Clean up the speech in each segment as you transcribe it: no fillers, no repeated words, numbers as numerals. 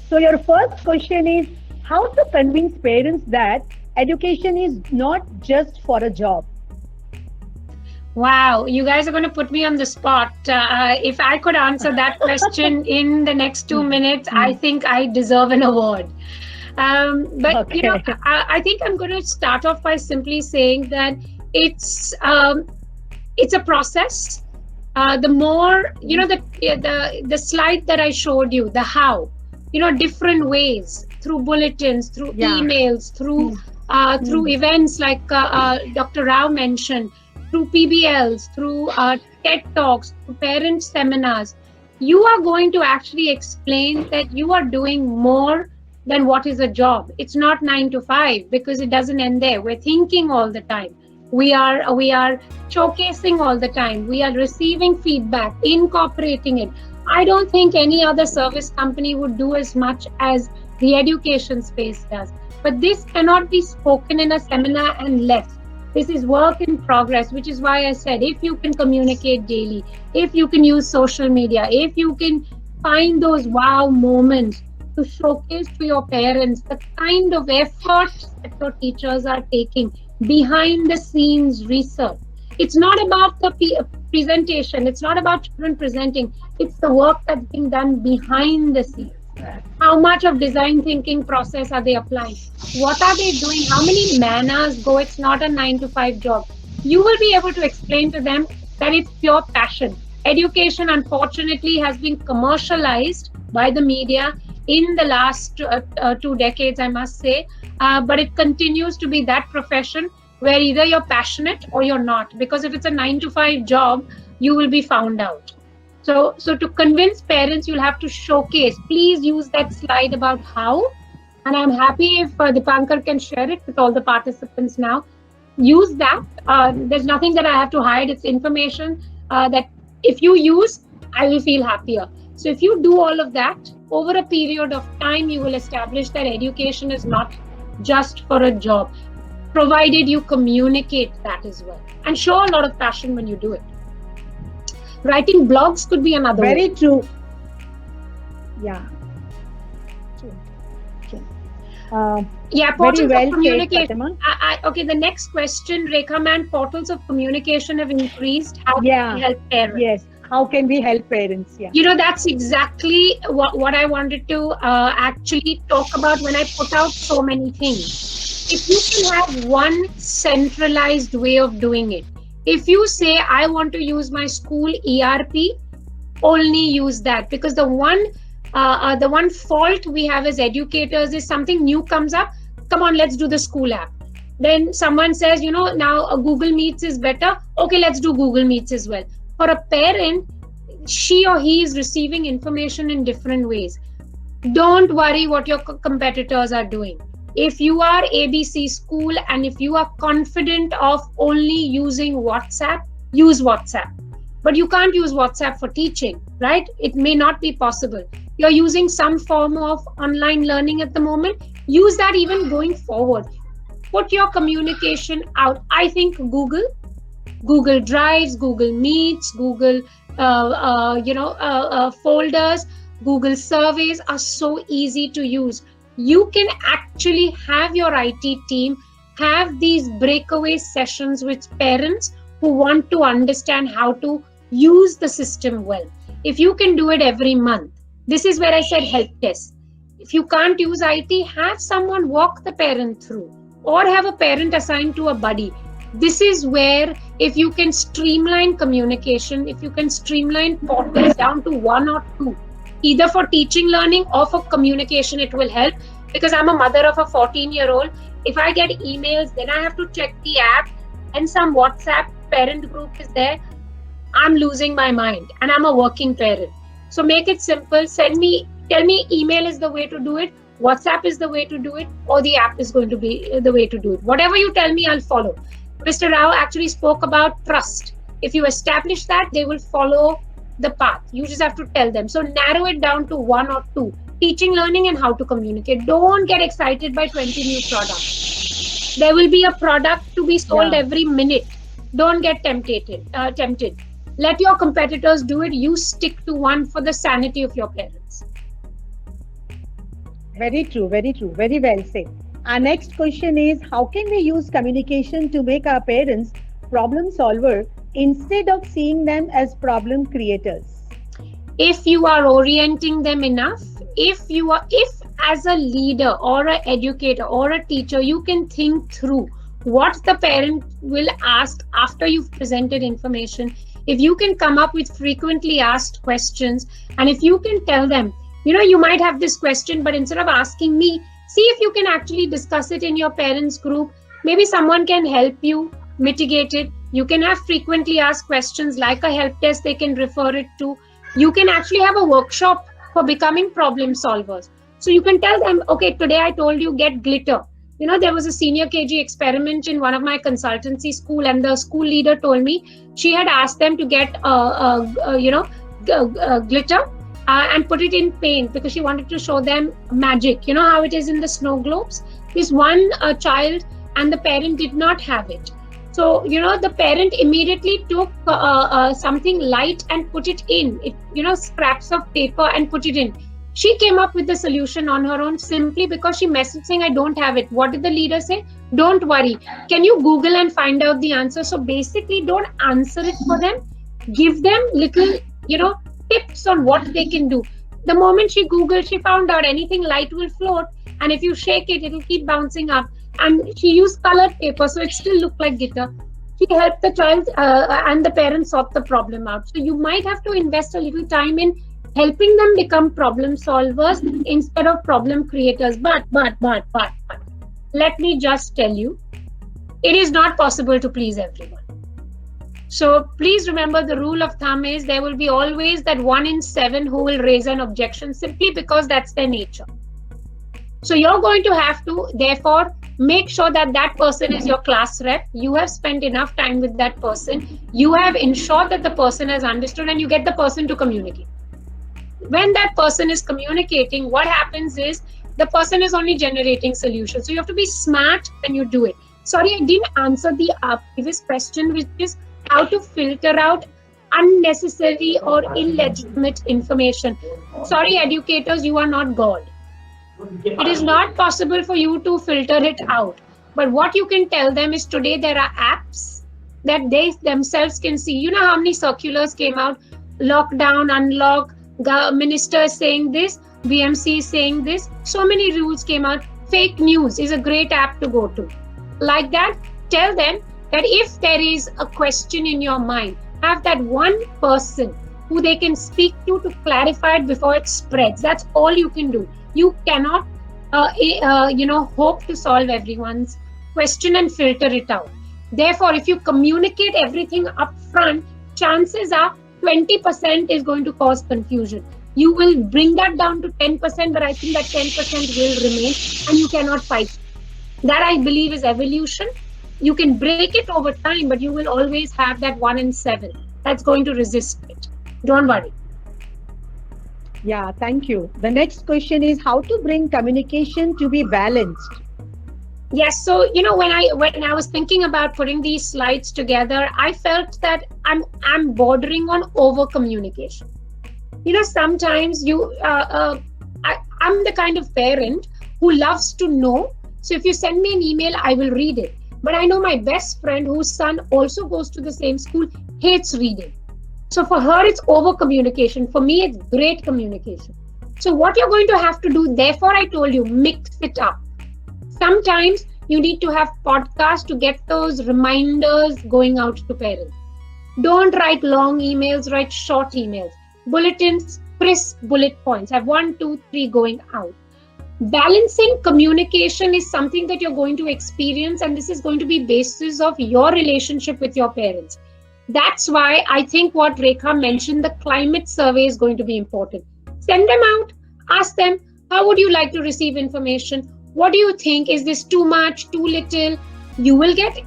So your first question is how to convince parents that education is not just for a job. Wow, you guys are going to put me on the spot. If I could answer that question in the next 2 minutes, I think I deserve an award. But Okay. I think I'm going to start off by simply saying that it's it's a process. The more the slide that I showed you, the how, different ways, through bulletins, through Yeah. emails, through through Hmm. events like Dr. Rao mentioned, through PBLs, through TED Talks, through parent seminars. You are going to actually explain that you are doing more than what is a job. It's not 9 to 5, because it doesn't end there. We're thinking all the time. We are showcasing all the time. We are receiving feedback, incorporating it. I don't think any other service company would do as much as the education space does. But this cannot be spoken in a seminar and left. This is work in progress, which is why I said if you can communicate daily, if you can use social media, if you can find those wow moments to showcase to your parents the kind of effort that your teachers are taking behind the scenes research. It's not about the presentation, it's not about children presenting, it's the work that's being done behind the scenes. How much of design thinking process are they applying? What are they doing? How many man-hours go? It's not a 9 to 5 job. You will be able to explain to them that it's pure passion. Education, unfortunately, has been commercialized by the media in the last 2 decades, I must say. But it continues to be that profession where either you're passionate or you're not. Because if it's a 9 to 5 job, you will be found out. So to convince parents, you'll have to showcase. Please use that slide about how. And I'm happy if Dipankar can share it with all the participants now. Use that. There's nothing that I have to hide. It's information that if you use, I will feel happier. So if you do all of that, over a period of time, you will establish that education is not just for a job, provided you communicate that as well. And show a lot of passion when you do it. Writing blogs could be another Very way. true. Yeah. True. True. Yeah, Very portals well of said, communication. Fatima. Okay, the next question, Rekha man, portals of communication have increased. How can Yeah. we help parents? Yes. How can we help parents? Yeah. That's exactly what I wanted to actually talk about when I put out so many things. If you can have one centralized way of doing it, if you say, I want to use my school ERP, only use that, because the one fault we have as educators is something new comes up. Come on, let's do the school app. Then someone says, now Google Meets is better. Okay, let's do Google Meets as well. For a parent, she or he is receiving information in different ways. Don't worry what your competitors are doing. If you are ABC School and if you are confident of only using WhatsApp, use WhatsApp. But you can't use WhatsApp for teaching, right? It may not be possible. You're using some form of online learning at the moment. Use that even going forward. Put your communication out. I think Google Drives, Google Meets, Google folders, Google surveys are so easy to use. You can actually have your IT team have these breakaway sessions with parents who want to understand how to use the system well. If you can do it every month, this is where I said help desk. If you can't use IT, have someone walk the parent through, or have a parent assigned to a buddy. This is where, if you can streamline communication, if you can streamline portals down to 1 or 2, either for teaching, learning, or for communication, it will help. Because I'm a mother of a 14-year-old. If I get emails, then I have to check the app, and some WhatsApp parent group is there. I'm losing my mind, and I'm a working parent. So make it simple. Tell me email is the way to do it, WhatsApp is the way to do it, or the app is going to be the way to do it. Whatever you tell me, I'll follow. Mr. Rao actually spoke about trust. If you establish that, they will follow the path. You just have to tell them. So narrow it down to 1 or 2. Teaching, learning, and how to communicate. Don't get excited by 20 new products. There will be a product to be sold every minute. Don't get tempted. Let your competitors do it. You stick to one for the sanity of your parents. Very true, very true, very well said. Our next question is, how can we use communication to make our parents problem solver instead of seeing them as problem creators? If you are orienting them enough, if as a leader or an educator or a teacher, you can think through what the parent will ask after you've presented information, if you can come up with frequently asked questions, and if you can tell them, you might have this question, but instead of asking me, see if you can actually discuss it in your parents group. Maybe someone can help you mitigate it. You can have frequently asked questions like a help desk they can refer it to. You can actually have a workshop for becoming problem solvers. So you can tell them, okay, today I told you get glitter. There was a senior KG experiment in one of my consultancy school, and the school leader told me she had asked them to get glitter and put it in paint because she wanted to show them magic. You know how it is in the snow globes? This one child and the parent did not have it. So, the parent immediately took something light and put it in, scraps of paper and put it in. She came up with the solution on her own simply because she messaged saying, I don't have it. What did the leader say? Don't worry. Can you Google and find out the answer? So basically, don't answer it for them. Give them little, tips on what they can do. The moment she Googled, she found out anything light will float. And if you shake it, it'll keep bouncing up. And she used colored paper, so it still looked like glitter. She helped the child and the parents sort the problem out. So you might have to invest a little time in helping them become problem solvers instead of problem creators. But, let me just tell you, it is not possible to please everyone. So please remember, the rule of thumb is there will be always that 1 in 7 who will raise an objection simply because that's their nature. So you're going to have to, therefore, make sure that that person is your class rep. You have spent enough time with that person. You have ensured that the person has understood, and you get the person to communicate. When that person is communicating, what happens is the person is only generating solutions. So you have to be smart when you do it. Sorry, I didn't answer the previous question, which is how to filter out unnecessary or illegitimate information. Sorry, educators, you are not God. It is not possible for you to filter it out. But what you can tell them is today there are apps that they themselves can see. You know how many circulars came out? Lockdown, unlock, minister is saying this, BMC is saying this. So many rules came out. Fake news is a great app to go to. Like that, tell them that if there is a question in your mind, have that one person who they can speak to clarify it before it spreads. That's all you can do. You cannot, hope to solve everyone's question and filter it out. Therefore, if you communicate everything up front, chances are 20% is going to cause confusion. You will bring that down to 10%, but I think that 10% will remain and you cannot fight. That, I believe, is evolution. You can break it over time, but you will always have that 1 in 7 that's going to resist it. Don't worry. Yeah, thank you. The next question is how to bring communication to be balanced. Yes, so when I was thinking about putting these slides together, I felt that I'm bordering on over communication. Sometimes I'm the kind of parent who loves to know. So if you send me an email, I will read it. But I know my best friend whose son also goes to the same school hates reading. So for her, it's over communication. For me, it's great communication. So what you're going to have to do, therefore, I told you, mix it up. Sometimes you need to have podcasts to get those reminders going out to parents. Don't write long emails, write short emails. Bulletins, crisp bullet points. Have 1, 2, 3 going out. Balancing communication is something that you're going to experience, and this is going to be basis of your relationship with your parents. That's why I think what Rekha mentioned, the climate survey is going to be important. Send them out, ask them, how would you like to receive information? What do you think? Is this too much, too little? You will get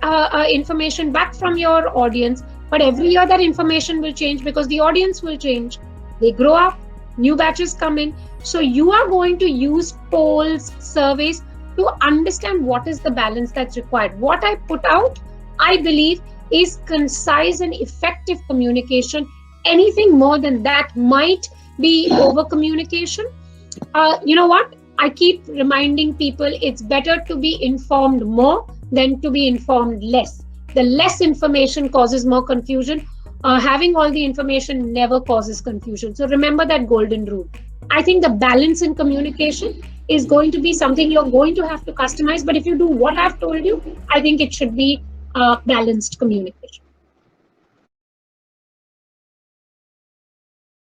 information back from your audience, but every year that information will change because the audience will change. They grow up, new batches come in. So you are going to use polls, surveys to understand what is the balance that's required. What I put out, I believe, is concise and effective communication. Anything more than that might be over communication. You know what? I keep reminding people it's better to be informed more than to be informed less. The less information causes more confusion. Having all the information never causes confusion. So remember that golden rule. I think the balance in communication is going to be something you're going to have to customize. But if you do what I've told you, I think it should be balanced communication.